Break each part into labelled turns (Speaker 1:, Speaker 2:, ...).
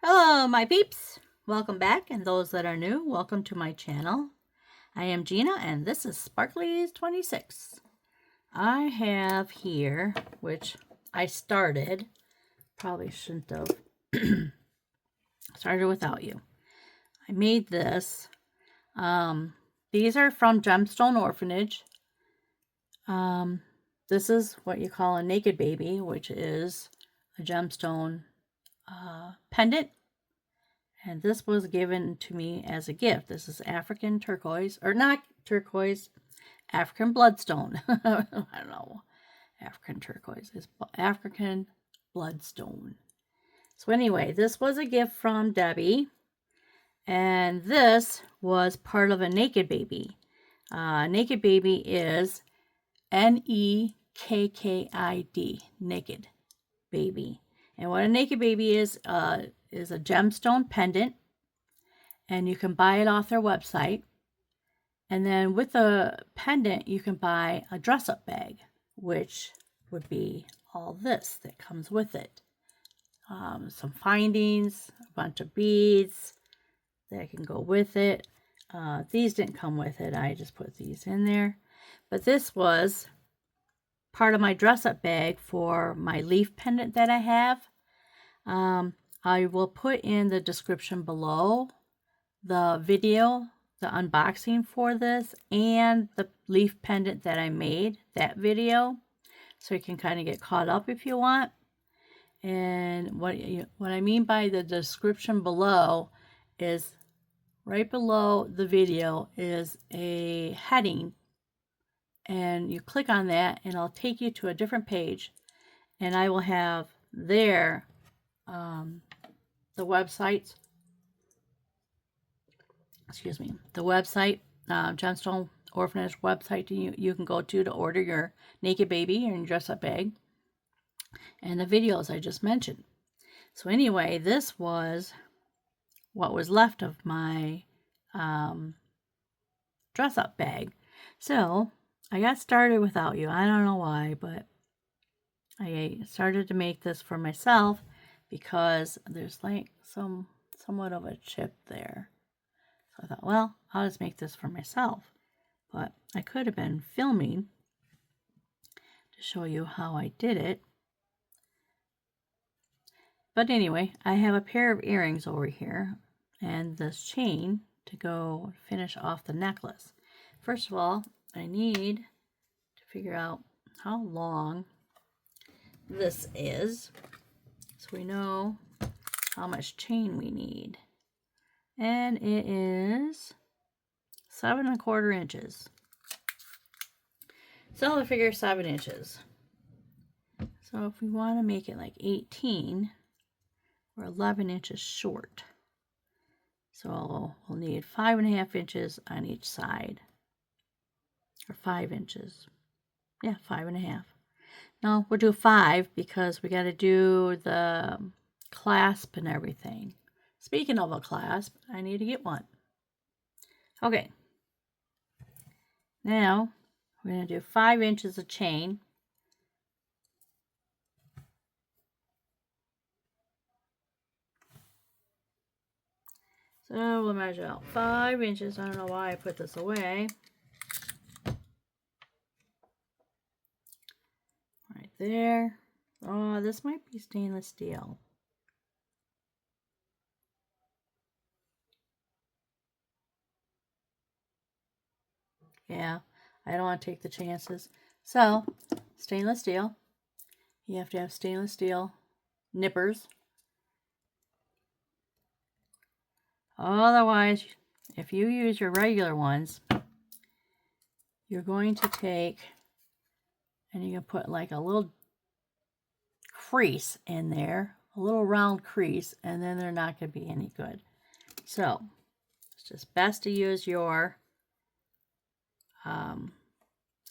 Speaker 1: Hello, my peeps. Welcome back, and those that are new, welcome to my channel. I am Gina, and this is Sparkly's 26. I have here, which I started, probably shouldn't have started without you. I made this. These are from Gemstone Orphanage. This is what you call a Nekkid Baby, which is a gemstone pendant. And this was given to me as a gift. This is African turquoise, or not turquoise, African bloodstone. I don't know. African turquoise is African bloodstone. So anyway, this was a gift from Debbie. And this was part of a Nekkid Baby. Nekkid Baby is Nekkid, Nekkid Baby. And what a Nekkid Baby is a gemstone pendant, and you can buy it off their website. And then with the pendant, you can buy a dress-up bag, which would be all this that comes with it. Some findings, a bunch of beads that can go with it. These didn't come with it. I just put these in there. But this was part of my dress-up bag for my leaf pendant that I have. I will put in the description below the video, the unboxing for this, and the leaf pendant that I made, that video, so you can kind of get caught up if you want. And what I mean by the description below is right below the video is a heading, and you click on that and I'll take you to a different page, and I will have there the website, the website, Gemstone Orphanage website you can go to order your Nekkid Baby or your dress-up bag, and the videos I just mentioned. So anyway, this was what was left of my dress-up bag. So I got started without you. I don't know why, but I started to make this for myself because there's like somewhat of a chip there. So I thought, well, I'll just make this for myself. But I could have been filming to show you how I did it. But anyway, I have a pair of earrings over here and this chain to go finish off the necklace. First of all, I need to figure out how long this is, so we know how much chain we need. And it is 7¼ inches. So I figure 7 inches. So if we want to make it like 18, we're 11 inches short. So we'll need 5½ inches on each side. Or 5 inches. Yeah, 5½. No, we'll do 5 because we got to do the clasp and everything. Speaking of a clasp, I need to get one. Okay. Now, we're going to do 5 inches of chain. So we'll measure out 5 inches. I don't know why I put this away. Right there. Oh, this might be stainless steel. Yeah, I don't want to take the chances. So, stainless steel. You have to have stainless steel nippers. Otherwise, if you use your regular ones, you're going to take and you can put like a little crease in there, a little round crease, and then they're not going to be any good. So, it's just best to use your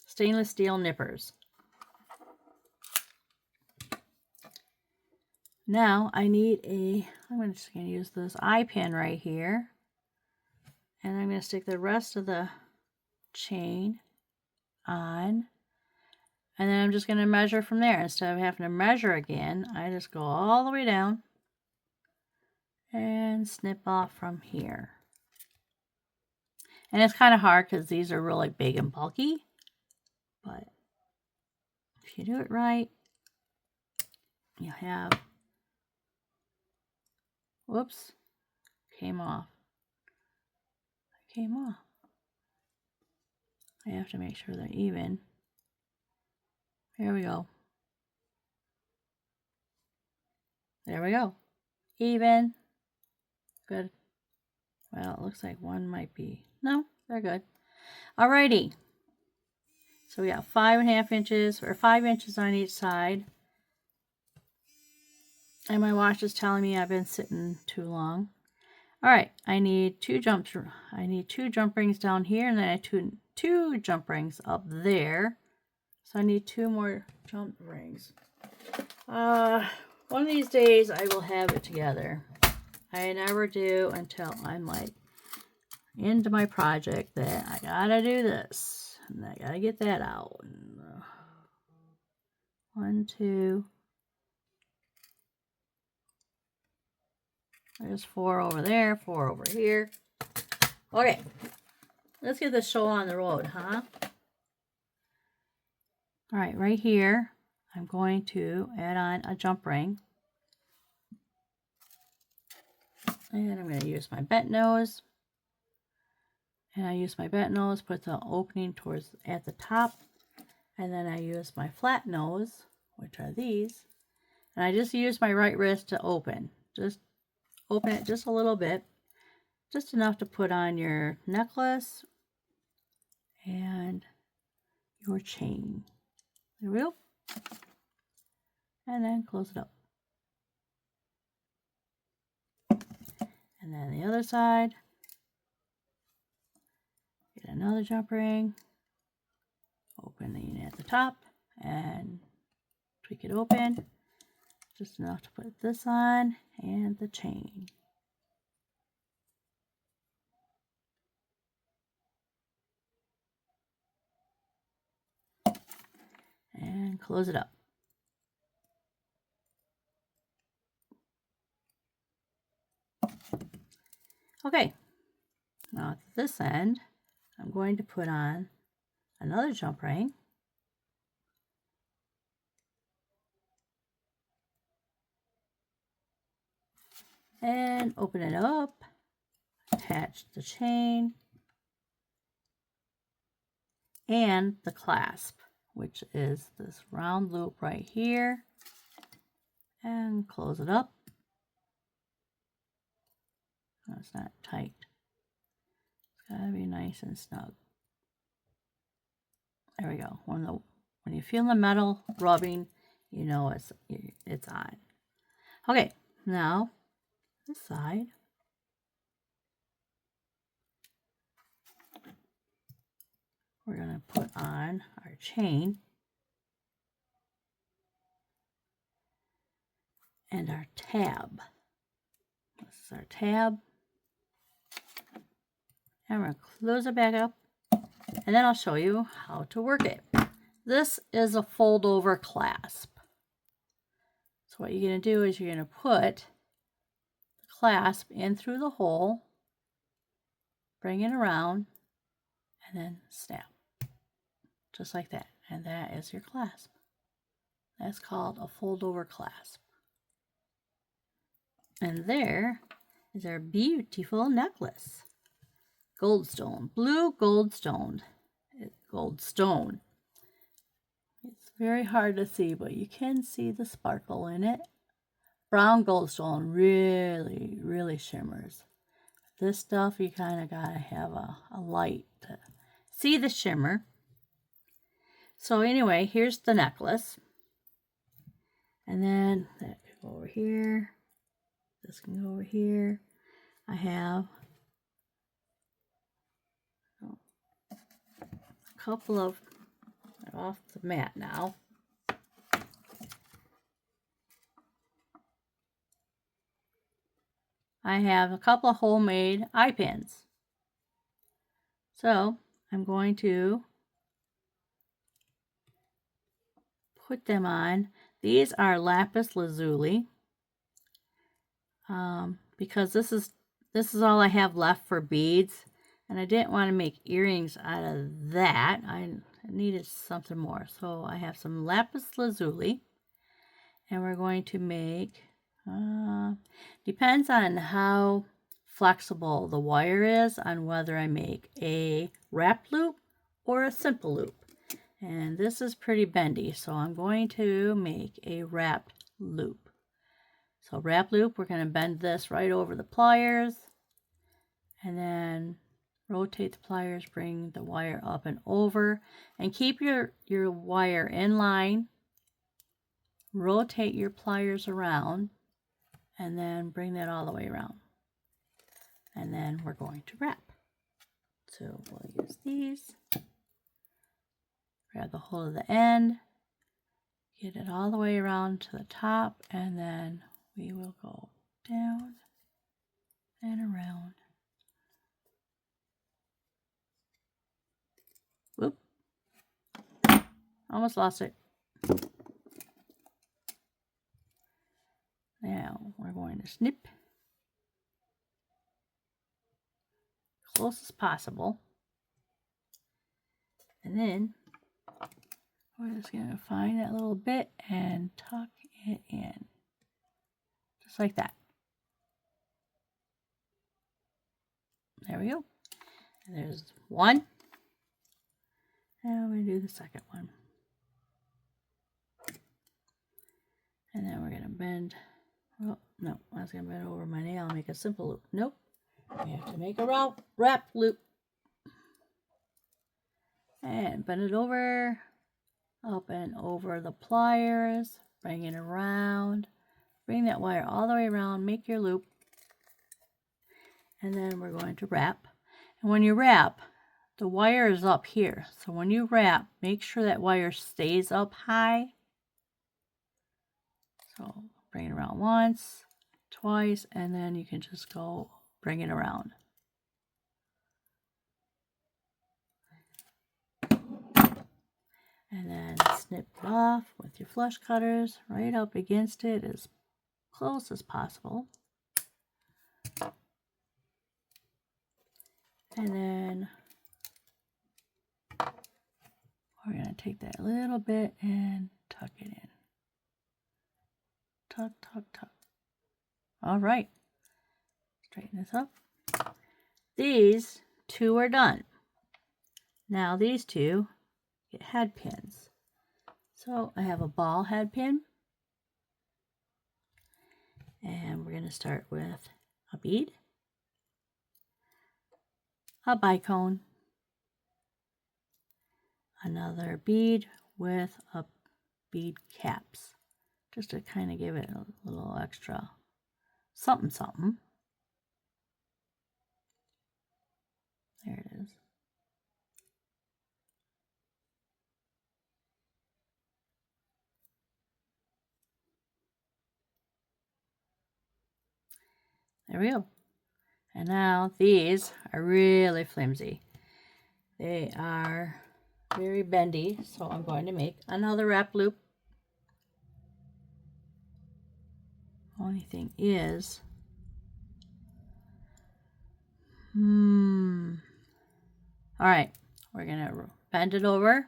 Speaker 1: stainless steel nippers. Now I need I'm just going to use this eye pin right here, and I'm going to stick the rest of the chain on, and then I'm just going to measure from there. Instead of having to measure again, I just go all the way down and snip off from here. And it's kind of hard because these are really big and bulky, but if you do it right, you have, whoops, came off. Came off. I have to make sure they're even. There we go. There we go. Even. Good. Well, it looks like one might be. No, they're good. Alrighty. So we got 5.5 inches, or 5 inches on each side. And my watch is telling me I've been sitting too long. Alright, I need two jump rings down here, and then I need two jump rings up there. So I need 2 more jump rings. One of these days I will have it together. I never do until I'm like into my project that I gotta do this and I gotta get that out. And, 1, 2. There's 4 over there, 4 over here. Okay, let's get this show on the road, huh? All right, right here, I'm going to add on a jump ring. And I'm going to use my bent nose. And I use my bent nose, put the opening towards at the top. And then I use my flat nose, which are these. And I just use my right wrist to open. Just open it just a little bit. Just enough to put on your necklace and your chain. There we go. And then close it up. And then the other side. Get another jump ring. Opening at the top and tweak it open. Just enough to put this on and the chain. And close it up. Okay, now at this end, I'm going to put on another jump ring. And open it up, attach the chain, and the clasp, which is this round loop right here. And close it up. Oh, it's not tight. It's gotta be nice and snug. There we go. When you feel the metal rubbing, you know it's on. Okay, now this side. We're going to put on our chain and our tab. This is our tab. And we're going to close it back up. And then I'll show you how to work it. This is a fold over clasp. So what you're going to do is you're going to put the clasp in through the hole, bring it around, and then snap. Just like that. And that is your clasp. That's called a fold over clasp. And there is our beautiful necklace. Goldstone, blue goldstone. Goldstone. It's very hard to see, but you can see the sparkle in it. Brown goldstone really, really shimmers. This stuff, you kind of gotta have a light to see the shimmer. So anyway, here's the necklace. And then that can go over here. This can go over here. I have a couple of, off the mat now. I have a couple of homemade eye pins. So I'm going to put them on. These are lapis lazuli. because this is all I have left for beads, and I didn't want to make earrings out of that. I needed something more. So I have some lapis lazuli, and we're going to make, depends on how flexible the wire is on whether I make a wrap loop or a simple loop. And this is pretty bendy, so I'm going to make a wrap loop. So wrap loop, we're going to bend this right over the pliers, and then rotate the pliers, bring the wire up and over, and keep your wire in line. Rotate your pliers around, and then bring that all the way around. And then we're going to wrap. So we'll use these. Grab the whole of the end, get it all the way around to the top, and then we will go down and around. Whoop. Almost lost it. Now we're going to snip close as possible. And then we're just going to find that little bit and tuck it in. Just like that. There we go. And there's one. And I'm going to do the second one. And then we're going to bend. Oh, no, I was going to bend over my nail and make a simple loop. Nope. We have to make a wrap loop. And bend it over. Up and over the pliers. Bring it around. Bring that wire all the way around. Make your loop. And then we're going to wrap. And when you wrap, the wire is up here. So when you wrap, make sure that wire stays up high. So bring it around once, twice, and then you can just go bring it around. And then snip it off with your flush cutters right up against it as close as possible. And then we're going to take that little bit and tuck it in. Tuck, tuck, tuck. All right. Straighten this up. These two are done. Now these two get head pins. So I have a ball head pin. And we're going to start with a bead, a bicone, another bead with a bead caps, just to kind of give it a little extra something something. There it is. There we go. And now these are really flimsy. They are very bendy, so I'm going to make another wrap loop. Only thing is, all right, we're gonna bend it over,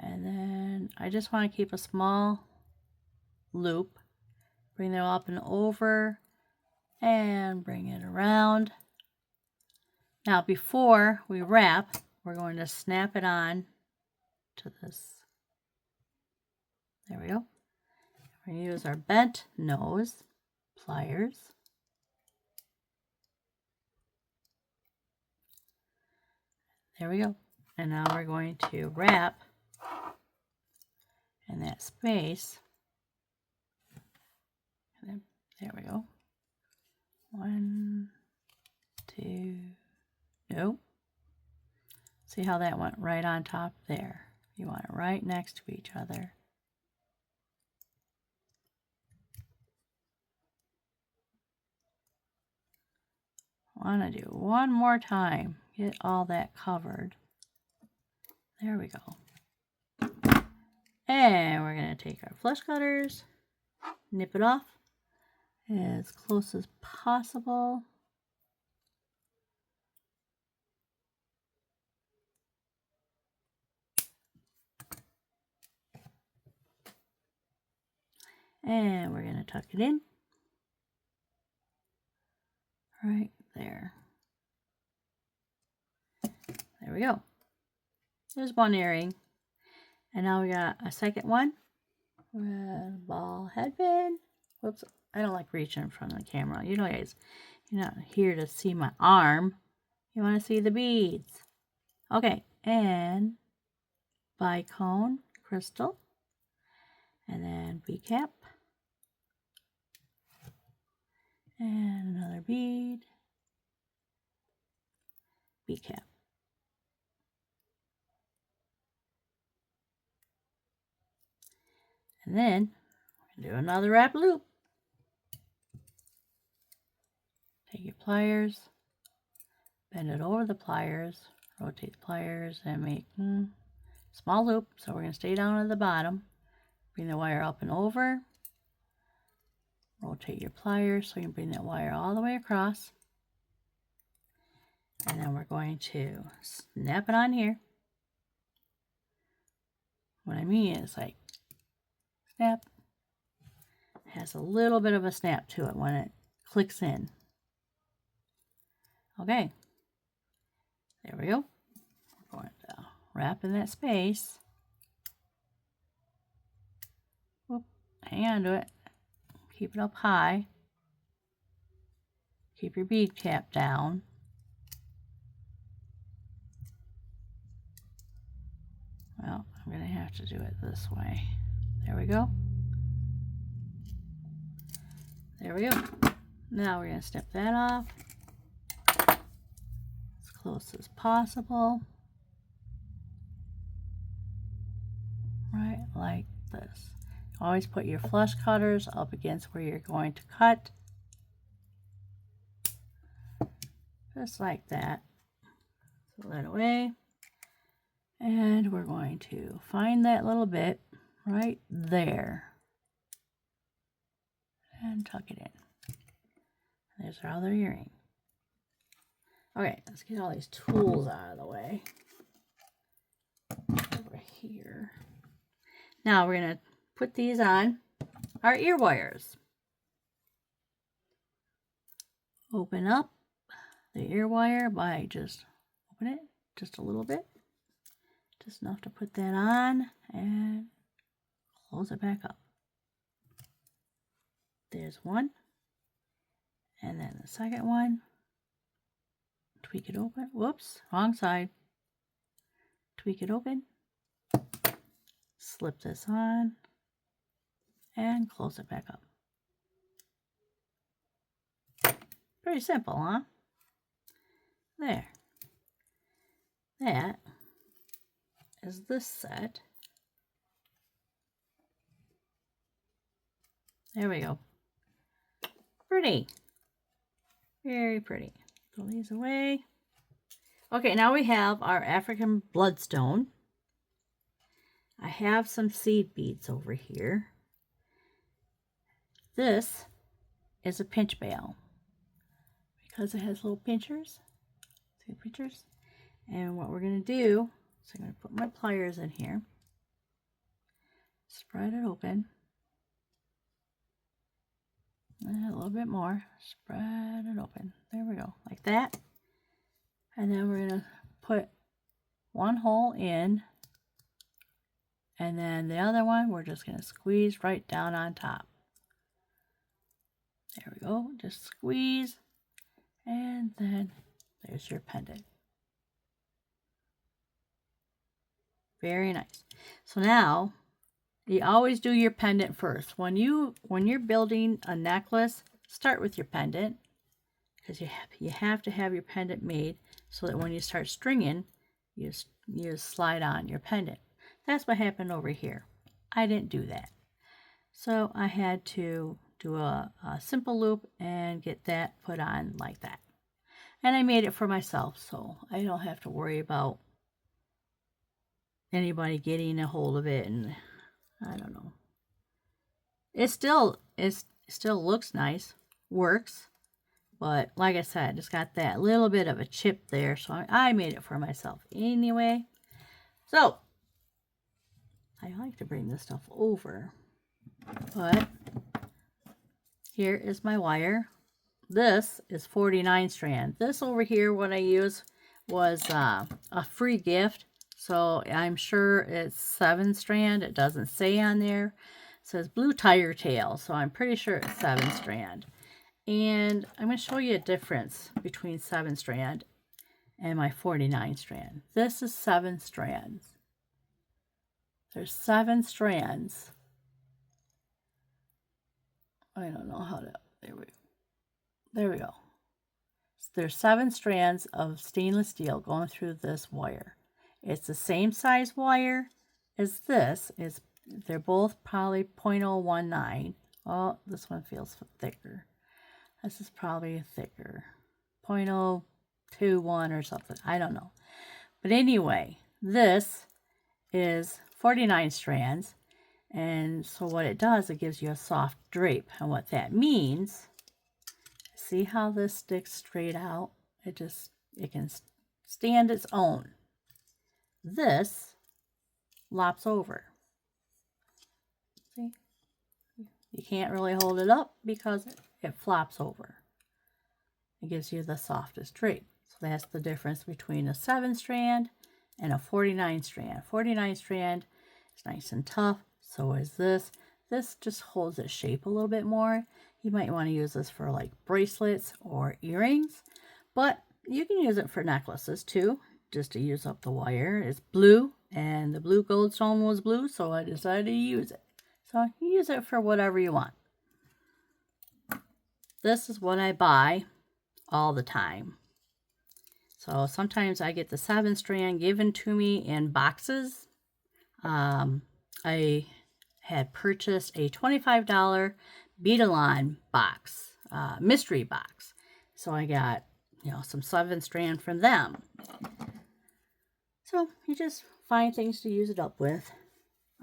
Speaker 1: and then I just want to keep a small loop, bring it up and over, and bring it around. Now before we wrap, we're going to snap it on to this. There we go. We're going to use our bent nose pliers. There we go. And now we're going to wrap in that space. And then, there we go. 1, 2, nope. See how that went right on top there? You want it right next to each other. I want to do one more time. Get all that covered. There we go. And we're going to take our flush cutters, nip it off, as close as possible. And we're going to tuck it in right there. There we go. There's one earring. And now we got a second one. Red ball headband. Whoops. I don't like reaching in front of the camera. You know, guys, you're not here to see my arm. You want to see the beads. Okay. And bicone crystal. And then bead cap. And another bead. Bead cap. And then we're going to do another wrap loop. Take your pliers, bend it over the pliers, rotate the pliers, and make a small loop. So we're going to stay down at the bottom. Bring the wire up and over. Rotate your pliers so you can bring that wire all the way across. And then we're going to snap it on here. What I mean is like snap. It has a little bit of a snap to it when it clicks in. Okay. There we go. We're going to wrap in that space. Whoop, hang on to it. Keep it up high. Keep your bead cap down. Well, I'm going to have to do it this way. There we go. There we go. Now we're going to snip that off as close as possible. Right like this. Always put your flush cutters up against where you're going to cut. Just like that. Throw that away. And we're going to find that little bit right there. And tuck it in. There's our other earring. Okay, let's get all these tools out of the way. Over here. Now we're going to put these on our ear wires. Open up the ear wire by just open it just a little bit. Just enough to put that on and close it back up. There's one. And then the second one. Tweak it open. Whoops, wrong side. Tweak it open. Slip this on. And close it back up. Pretty simple, huh? There. That is this set. There we go. Pretty. Very pretty. Throw these away. Okay, now we have our African bloodstone. I have some seed beads over here. This is a pinch bail because it has little pinchers. See the pinchers? And what we're going to do is I'm going to put my pliers in here. Spread it open. And a little bit more. Spread it open. There we go. Like that. And then we're going to put one hole in. And then the other one, we're just going to squeeze right down on top. There we go. Just squeeze. And then there's your pendant. Very nice. So now, you always do your pendant first. When you're building a necklace, start with your pendant. Because you have to have your pendant made so that when you start stringing, you slide on your pendant. That's what happened over here. I didn't do that. So I had to do a simple loop and get that put on like that. And I made it for myself, so I don't have to worry about anybody getting a hold of it, and I don't know. It still looks nice. works. But like I said, it's got that little bit of a chip there, so I made it for myself anyway. So, I like to bring this stuff over, but here is my wire. This is 49 strand. This over here, what I use was a free gift, so I'm sure it's 7 strand. It doesn't say on there. It says blue tiger tail, so I'm pretty sure it's 7 strand. And I'm going to show you a difference between 7 strand and my 49 strand. This is 7 strands. There's 7 strands. I don't know how to, there we go. So there's 7 strands of stainless steel going through this wire. It's the same size wire as this. They're both probably 0.019. Oh, this one feels thicker. This is probably thicker, 0.021 or something. I don't know. But anyway, this is 49 strands. And so what it does, it gives you a soft drape. And what that means, see how this sticks straight out? It can stand its own. This lops over. See? You can't really hold it up because it flops over. It gives you the softest drape. So that's the difference between a 7 strand and a 49 strand. 49 strand is nice and tough. So is this. This just holds its shape a little bit more. You might want to use this for like bracelets or earrings, but you can use it for necklaces too, just to use up the wire. It's blue, and the blue goldstone was blue, so I decided to use it. So you use it for whatever you want. This is what I buy all the time. So sometimes I get the 7 strand given to me in boxes. I had purchased a $25 Beading box, mystery box. So I got, some 7 strand from them. So you just find things to use it up with.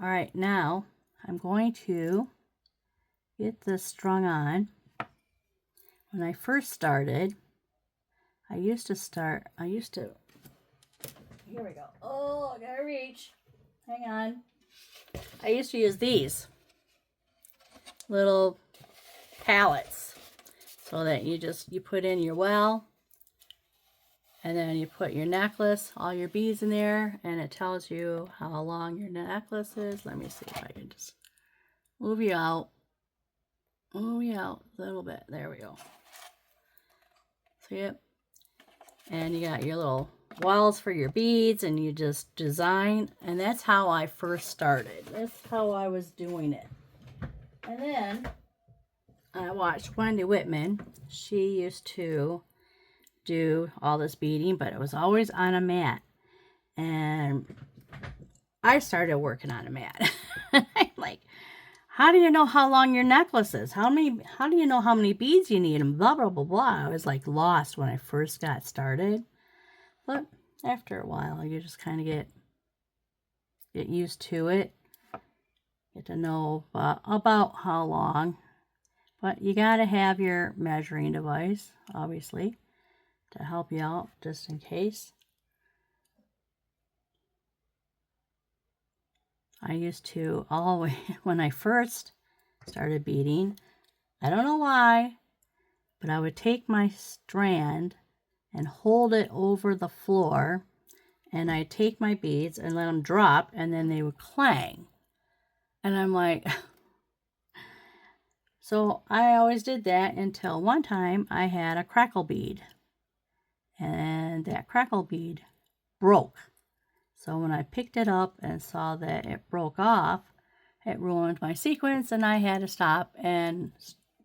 Speaker 1: All right, now I'm going to get this strung on. When I first started, here we go. Oh, I gotta reach. Hang on. I used to use these little pallets so that you put in your well, and then you put your necklace, all your beads in there, and it tells you how long your necklace is. Let me see if I can just move you out a little bit. There we go. See it? And you got your little wells for your beads, and you just design. And that's how I first started. That's how I was doing it. And then I watched Wendy Whitman. She used to do all this beading, but it was always on a mat. And I started working on a mat. I'm like, how do you know how long your necklace is? How do you know how many beads you need? And blah, blah, blah, blah. I was like lost when I first got started. But after a while, you just kind of get used to it. Get to know about how long. But you got to have your measuring device, obviously, to help you out just in case. I used to always, when I first started beading, I don't know why, but I would take my strand and hold it over the floor, and I'd take my beads and let them drop, and then they would clang. And I'm like, so I always did that until one time I had a crackle bead, and that crackle bead broke. So when I picked it up and saw that it broke off, it ruined my sequence, and I had to stop and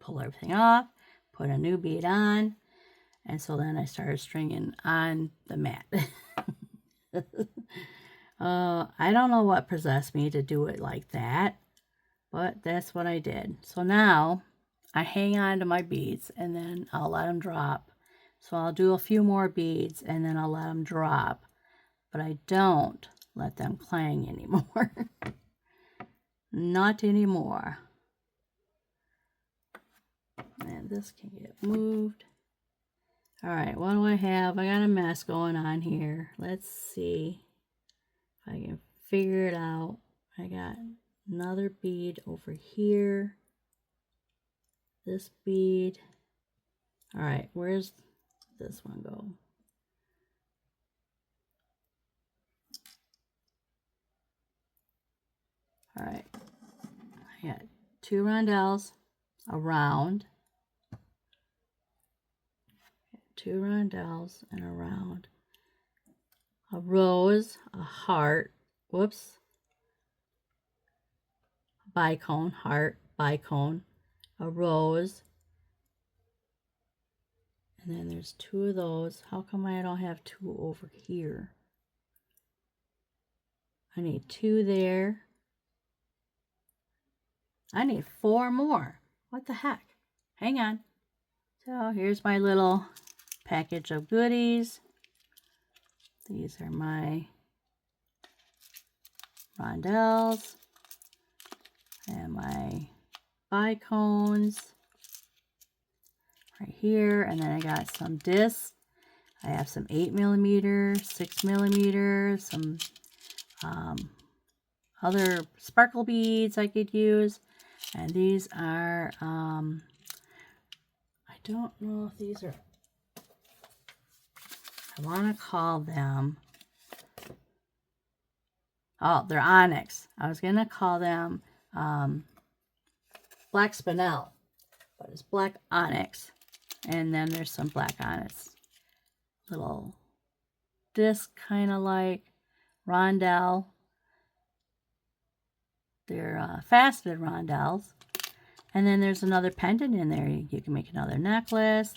Speaker 1: pull everything off, put a new bead on, and so then I started stringing on the mat. I don't know what possessed me to do it like that, but that's what I did. So now I hang on to my beads, and then I'll let them drop. So I'll do a few more beads, and then I'll let them drop. But I don't let them clang anymore. Not anymore. And this can get moved. All right, what do I have? I got a mess going on here. Let's see if I can figure it out. I got another bead over here. This bead. All right, where's this one go? All right, I got 2 rondelles around, 2 rondelles and around, a rose, a heart, whoops, bicone, heart, bicone, a rose, and then there's 2 of those. How come I don't have 2 over here? I need 2 there. I need 4 more. What the heck? Hang on. So here's my little package of goodies. These are my rondelles and my bicones right here. And then I got some discs. I have some 8mm, 6mm, some other sparkle beads I could use. And these are, I don't know if these are, I want to call them, oh, they're onyx. I was going to call them black spinel, but it's black onyx. And then there's some black onyx. Little disc kind of like rondelle. They're faceted rondelles. And then there's another pendant in there. You can make another necklace.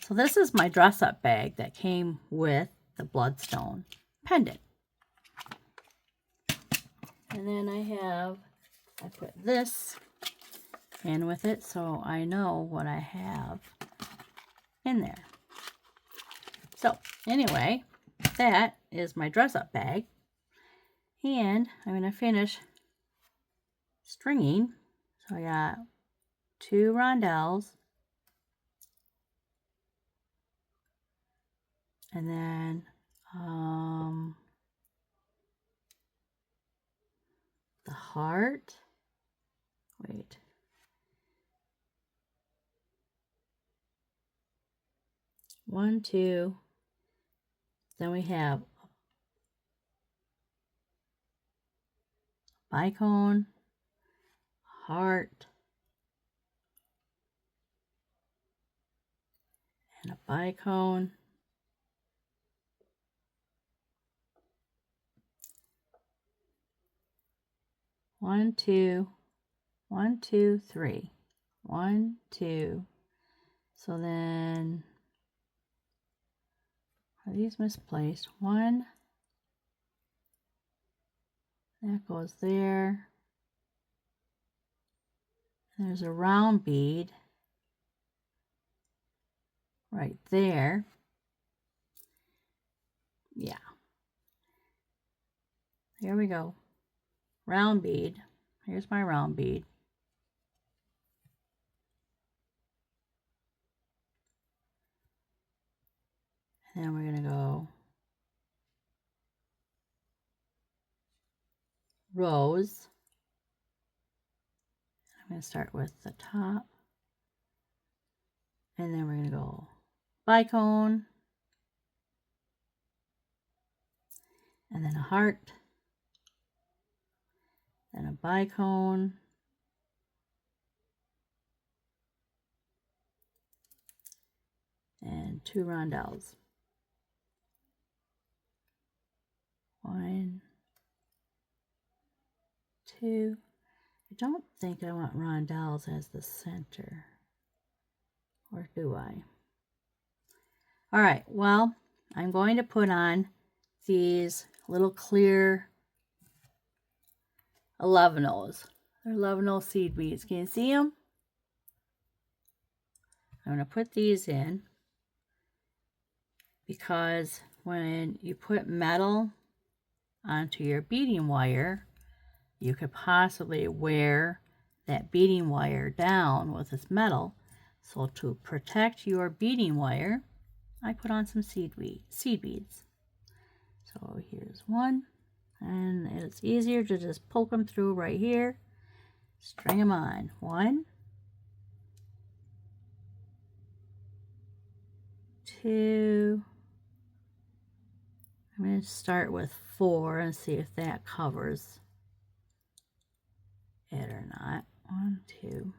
Speaker 1: So this is my dress-up bag that came with the bloodstone pendant. And then I put this in with it so I know what I have in there. So anyway, that is my dress-up bag. And I'm going to finish stringing. So I got 2 rondelles. And then the heart. Wait. One, 2. Then we have bicone, heart, and a bicone. One, 2, 1, 2, 3. 1, 2. So then, are these misplaced? 1. That goes there. There's a round bead right there. Yeah. Here we go. Round bead. Here's my round bead. And then we're going to go rose. I'm going to start with the top. And then we're going to go bicone. And then a heart. Then a bicone. And 2 rondelles. 1, 2. I don't think I want rondelles as the center. Or do I? All right, well, I'm going to put on these little clear 11-ohs. They're 11-oh seed beads. Can you see them? I'm going to put these in because when you put metal onto your beading wire, you could possibly wear that beading wire down with this metal. So to protect your beading wire, I put on some seed beads. So here's one, and it's easier to just poke them through right here. String them on. 1, 2. I'm going to start with 4 and see if that covers it or not. 1, 2,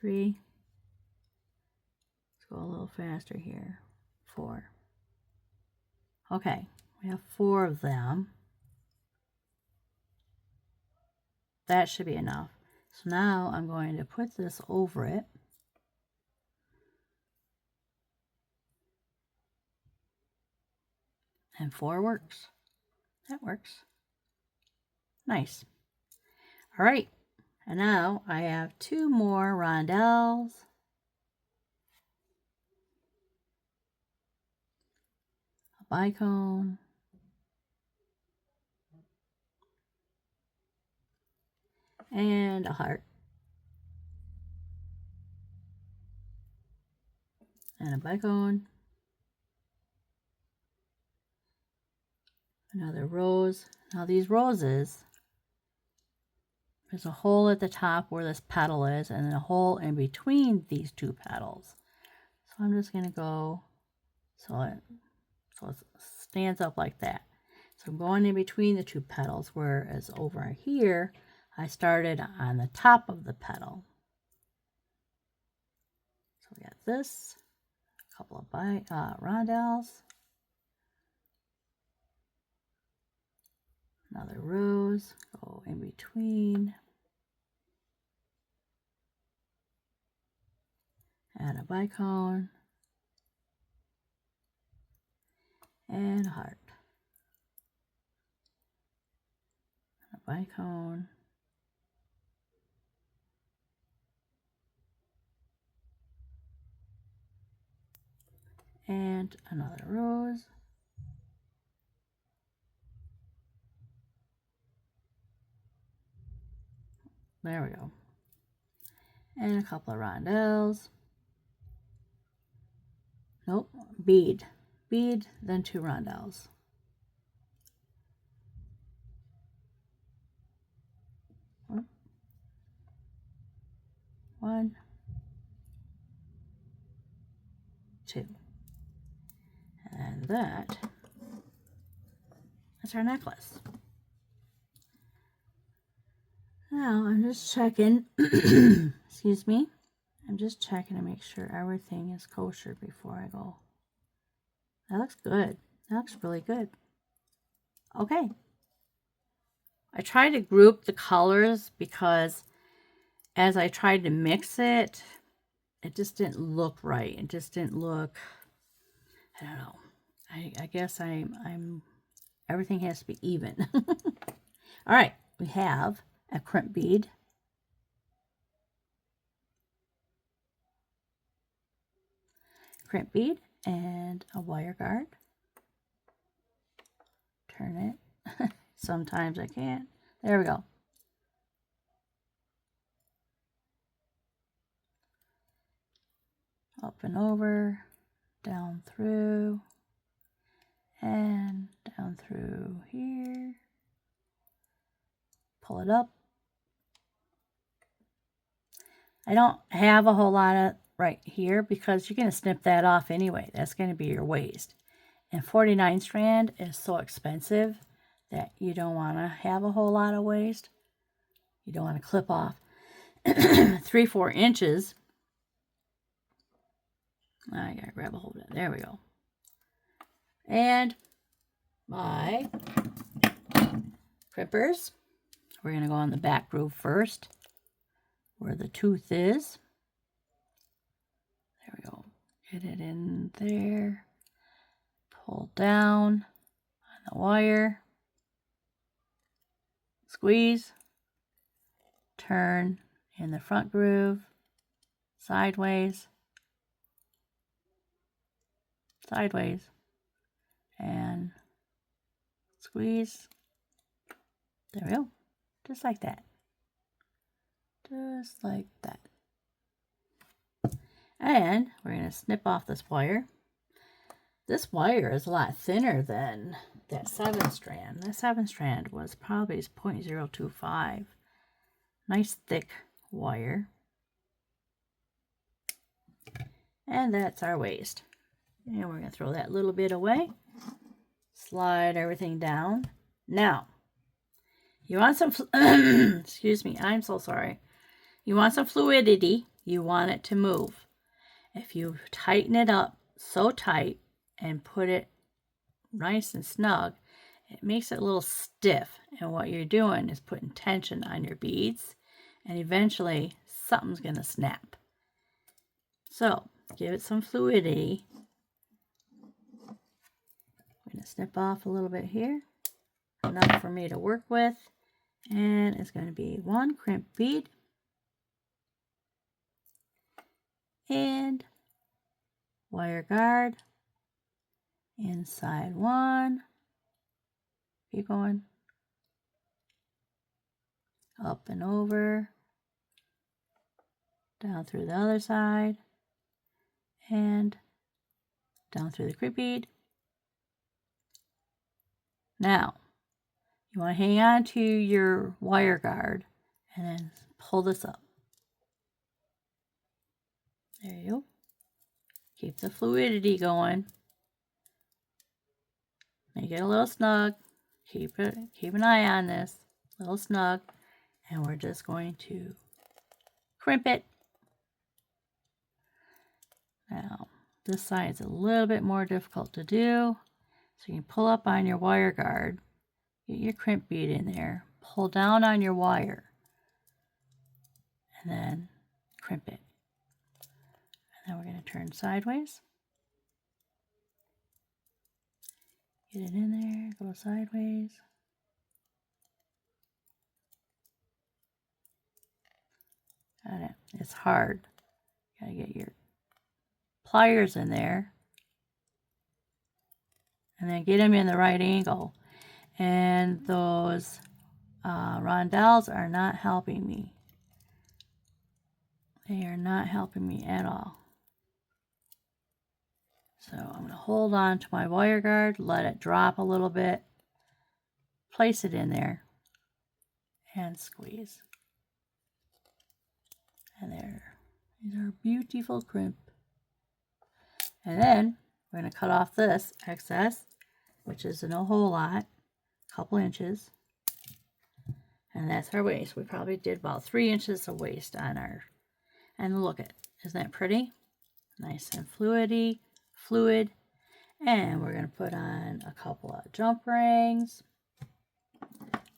Speaker 1: 3. Let's go a little faster here. 4. Okay, we have 4 of them. That should be enough. So now I'm going to put this over it. And 4 works. That works. Nice. All right. And now I have 2 more rondelles. A bicone. And a heart. And a bicone. Another rose. Now these roses, there's a hole at the top where this petal is, and then a hole in between these 2 petals. So I'm just going to go so it stands up like that. So I'm going in between the 2 petals, whereas over here I started on the top of the petal. So we got this, a couple of rondelles, another rose, go in between, add a bicone, and a heart, a bicone, and another rose, there we go, and a couple of rondelles, nope, bead, then 2 rondelles. One, 2. And that's our necklace. Now I'm just checking, excuse me, I'm just checking to make sure everything is kosher before I go. That looks good. That looks really good. Okay. I tried to group the colors because as I tried to mix it, it just didn't look right. It just didn't look, I don't know. I guess I'm everything has to be even. All right, we have a crimp bead, and a wire guard. Turn it. Sometimes I can't. There we go. Up and over, down through, and down through here. Pull it up. I don't have a whole lot of right here because you're going to snip that off anyway. That's going to be your waist. And 49 strand is so expensive that you don't want to have a whole lot of waist. You don't want to clip off 3-4 inches. I got to grab a hold of it. There we go. And my crimpers. We're going to go on the back groove first, where the tooth is. There we go. Get it in there. Pull down on the wire. Squeeze. Turn in the front groove. Sideways. Sideways. And squeeze. There we go. Just like that. Just like that. And we're going to snip off this wire. This wire is a lot thinner than that 7 strand. That 7 strand was probably 0.025. Nice thick wire. And that's our waist. And we're going to throw that little bit away. Slide everything down. Now, you want some, excuse me, I'm so sorry. You want some fluidity. You want it to move. If you tighten it up so tight and put it nice and snug, it makes it a little stiff. And what you're doing is putting tension on your beads, and eventually something's going to snap. So give it some fluidity. I'm going to snip off a little bit here, enough for me to work with, and it's going to be 1 crimp bead and wire guard inside 1. Keep going up and over, down through the other side, and down through the crimp bead. Now you want to hang on to your wire guard and then pull this up. There you go. Keep the fluidity going. Make it a little snug. Keep an eye on this. A little snug. And we're just going to crimp it. Now, this side is a little bit more difficult to do. So you can pull up on your wire guard. Get your crimp bead in there. Pull down on your wire. And then crimp it. And then we're going to turn sideways. Get it in there, go sideways. Got it. It's hard. You gotta get your pliers in there. And then get them in the right angle. And those rondelles are not helping me. They are not helping me at all. So I'm going to hold on to my wire guard, let it drop a little bit, place it in there, and squeeze. And there. These are beautiful crimp. And then we're going to cut off this excess, which is no whole lot, a couple inches. And that's our waist. We probably did about 3 inches of waist on our, and look at, isn't that pretty? Nice and fluid. And we're going to put on a couple of jump rings.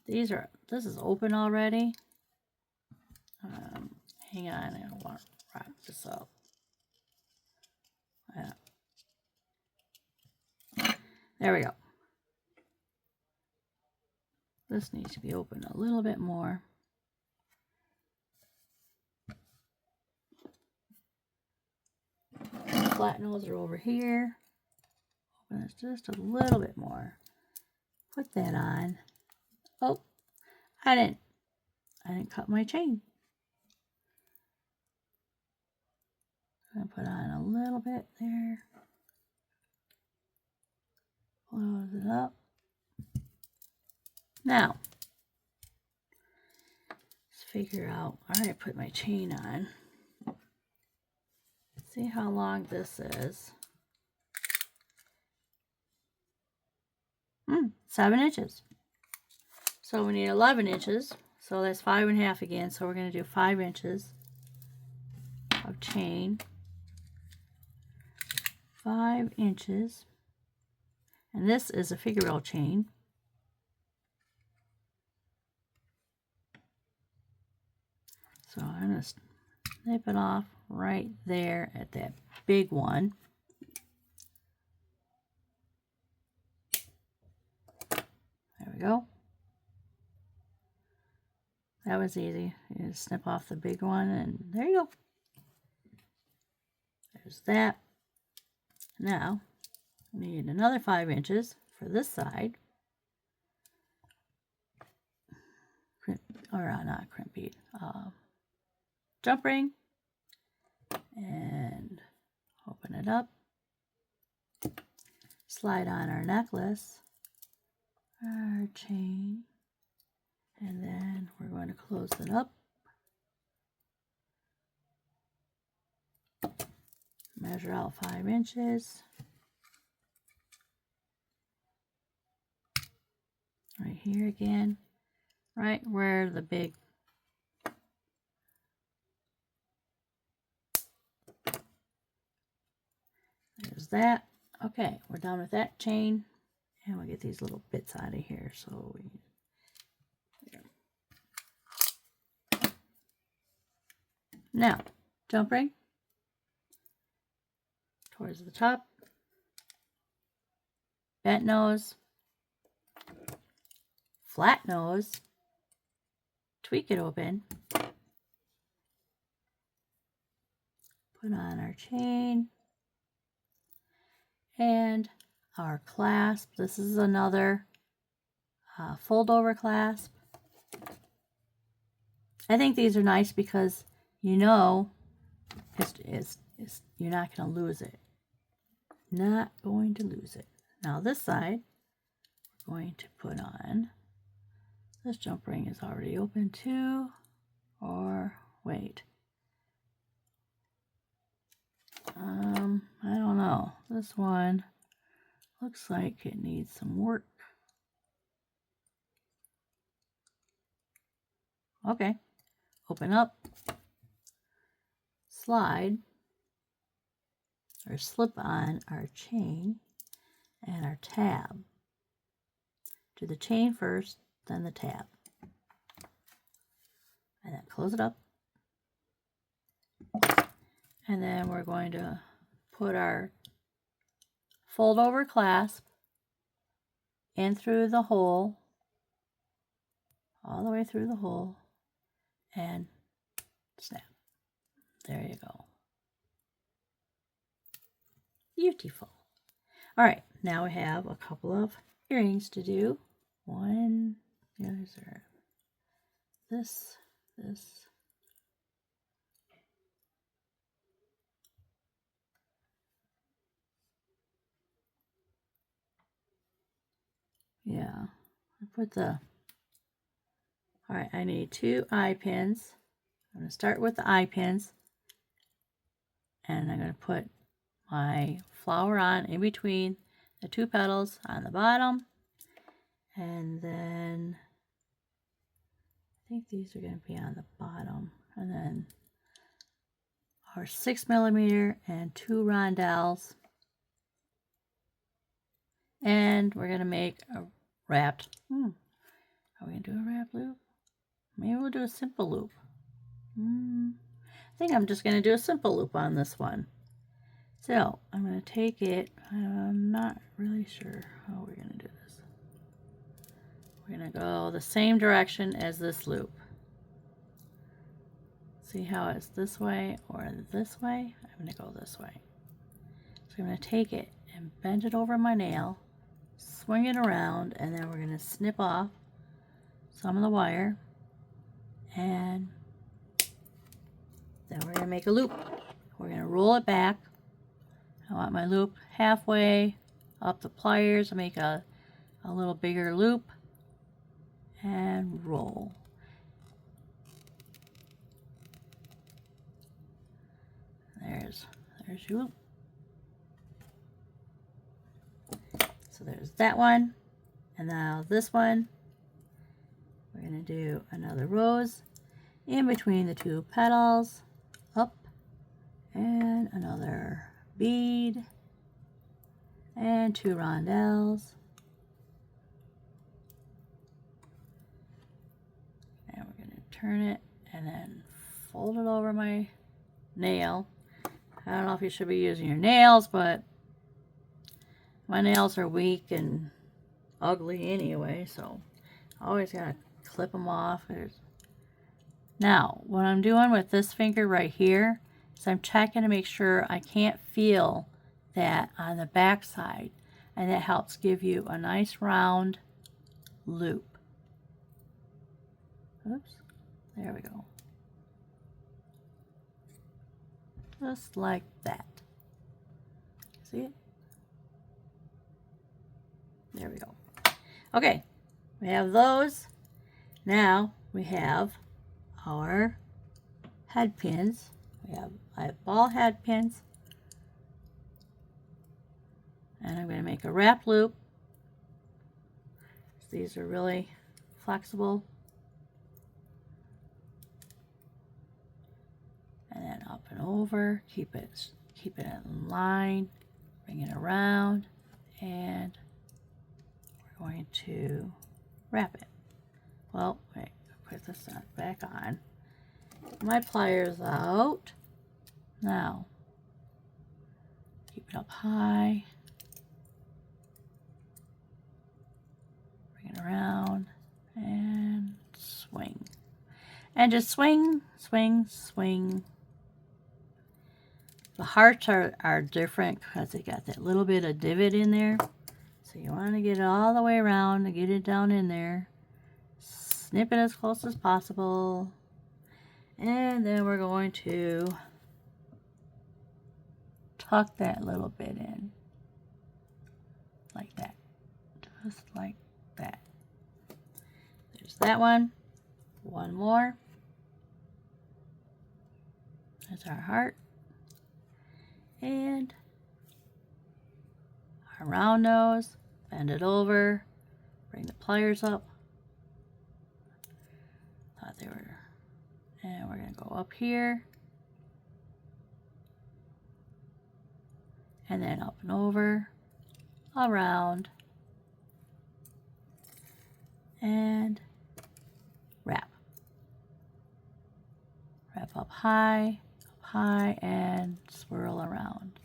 Speaker 1: This is open already. Hang on, I don't want to wrap this up. Yeah. There we go. This needs to be open a little bit more. Flat nose are over here. Open this just a little bit more. Put that on. Oh, I didn't cut my chain. I'm going to put on a little bit there. Close it up. Now, let's figure out, I already put my chain on. See how long this is. 7 inches. So we need 11 inches. So that's 5.5 again. So we're going to do 5 inches of chain. 5 inches. And this is a figure eight chain. So I'm going to snip it off right there at that big one. There we go. That was easy. You just snip off the big one and there you go. There's that. Now, we need another 5 inches for this side. Not crimp bead. Jump ring. And open it up, slide on our necklace, our chain, and then we're going to close it up. Measure out 5 inches. Right here again, right where the big there's that. Okay, we're done with that chain, and we'll get these little bits out of here. So now jump ring towards the top, bent nose, flat nose, tweak it open, put on our chain and our clasp. This is another fold over clasp. I think these are nice because you know you're not going to lose it. Not going to lose it. Now this side, we're going to put on, this jump ring is already open too, or wait. I don't know. This one looks like it needs some work. Okay, open up, slide, or slip on our chain and our tab. Do the chain first, then the tab. And then close it up. And then we're going to put our fold over clasp in through the hole, all the way through the hole, and snap. There you go. Beautiful. All right, now we have a couple of earrings to do. One, the others are this. Yeah, I put the, all right, I need 2 eye pins. I'm going to start with the eye pins, and I'm going to put my flower on in between the 2 petals on the bottom, and then I think these are going to be on the bottom, and then our 6mm and 2 rondelles, and we're going to make a wrapped, are we going to do a wrap loop? Maybe we'll do a simple loop. I think I'm just going to do a simple loop on this one. So I'm going to take it, I'm not really sure how we're going to do this. We're going to go the same direction as this loop. See how it's this way or this way? I'm going to go this way. So I'm going to take it and bend it over my nail, swing it around, and then we're going to snip off some of the wire, and then we're going to make a loop. We're going to roll it back. I want my loop halfway up the pliers. I make a little bigger loop and roll. There's your loop. So there's that one. And now this one, we're going to do another rose in between the 2 petals, up, and another bead, and 2 rondelles. And we're going to turn it and then fold it over my nail. I don't know if you should be using your nails, but my nails are weak and ugly anyway, so I always gotta clip them off. Now, what I'm doing with this finger right here is I'm checking to make sure I can't feel that on the back side, and that helps give you a nice round loop. Oops, there we go. Just like that. See it? There we go. Okay, we have those. Now we have our head pins. I have ball head pins. And I'm going to make a wrap loop. These are really flexible. And then up and over, keep it in line, bring it around, and we're going to wrap it. Well, wait, put this back on. My pliers out. Now, keep it up high. Bring it around and swing. And just swing, swing, swing. The hearts are different because they got that little bit of divot in there. So you want to get it all the way around to get it down in there. Snip it as close as possible. And then we're going to tuck that little bit in. Like that. Just like that. There's that one. One more. That's our heart. And our round nose. Bend it over. Bring the pliers up. Thought they were. And we're going to go up here. And then up and over. Around. And wrap. Wrap up high, and swirl around.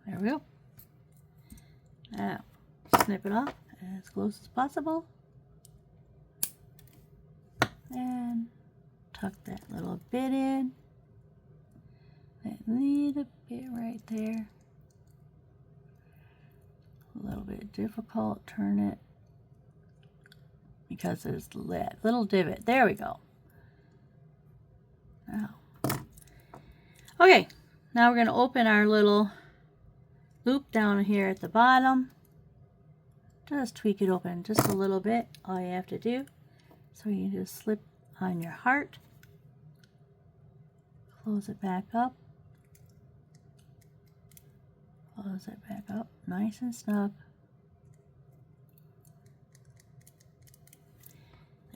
Speaker 1: There we go. Now, snip it off as close as possible. And tuck that little bit in. That little bit right there. A little bit difficult. Turn it because there's that little divot. There we go. Now, okay. Now we're going to open our little loop down here at the bottom. Just tweak it open just a little bit. All you have to do. So you just slip on your heart. Close it back up. Close it back up, nice and snug.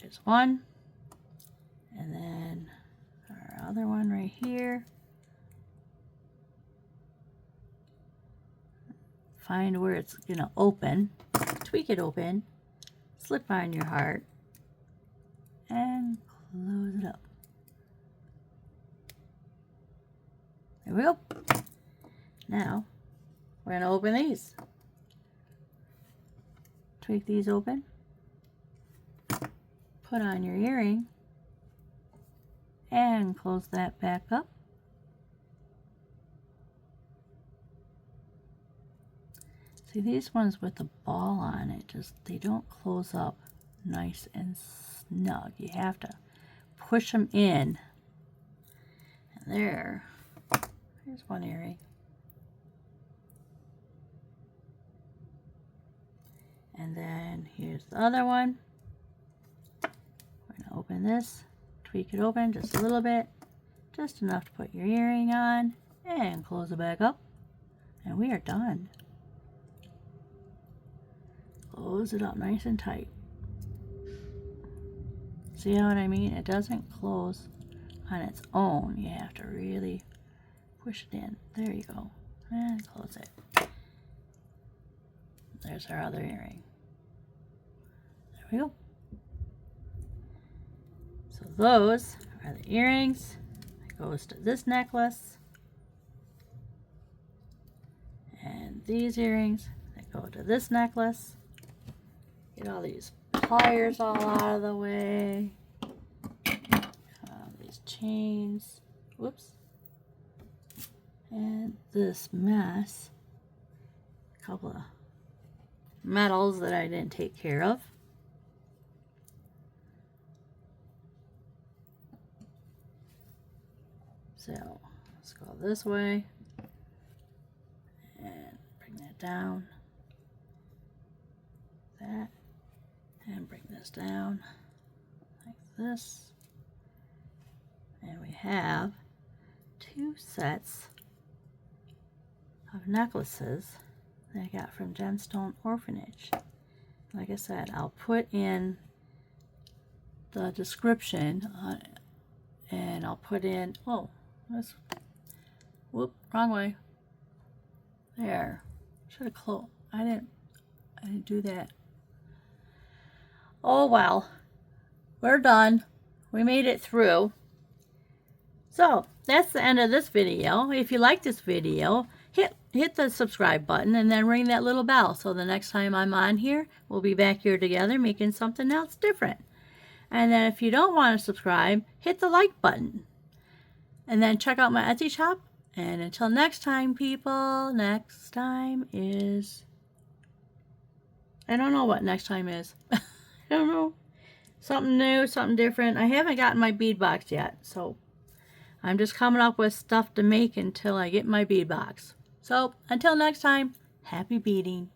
Speaker 1: There's one. And then our other one right here. Find where it's going to open. Tweak it open. Slip on your heart. And close it up. There we go. Now, we're going to open these. Tweak these open. Put on your earring. And close that back up. See, these ones with the ball on it, they don't close up nice and snug. You have to push them in. And here's one earring. And then here's the other one. We're going to open this, tweak it open just a little bit, just enough to put your earring on, and close it back up. And we are done. Close it up nice and tight. See what I mean? It doesn't close on its own. You have to really push it in. There you go. And close it. There's our other earring. There we go. So those are the earrings. It goes to this necklace. And these earrings that go to this necklace. Get all these pliers all out of the way. These chains. Whoops. And this mess. A couple of metals that I didn't take care of. So let's go this way and bring that down, that, and bring this down like this. And we have 2 sets of necklaces that I got from Gemstone Orphanage. Like I said, I'll put in the description and I'll put in, oh, that's, whoop, wrong way. There, should have closed. I didn't do that. Oh well, we're done. We made it through. So that's the end of this video. If you like this video, hit the subscribe button and then ring that little bell so the next time I'm on here, we'll be back here together making something else different. And then if you don't want to subscribe, hit the like button. And then check out my Etsy shop. And until next time, people, next time is, I don't know what next time is. I don't know. Something new, something different. I haven't gotten my bead box yet, so I'm just coming up with stuff to make until I get my bead box. So until next time, happy beading.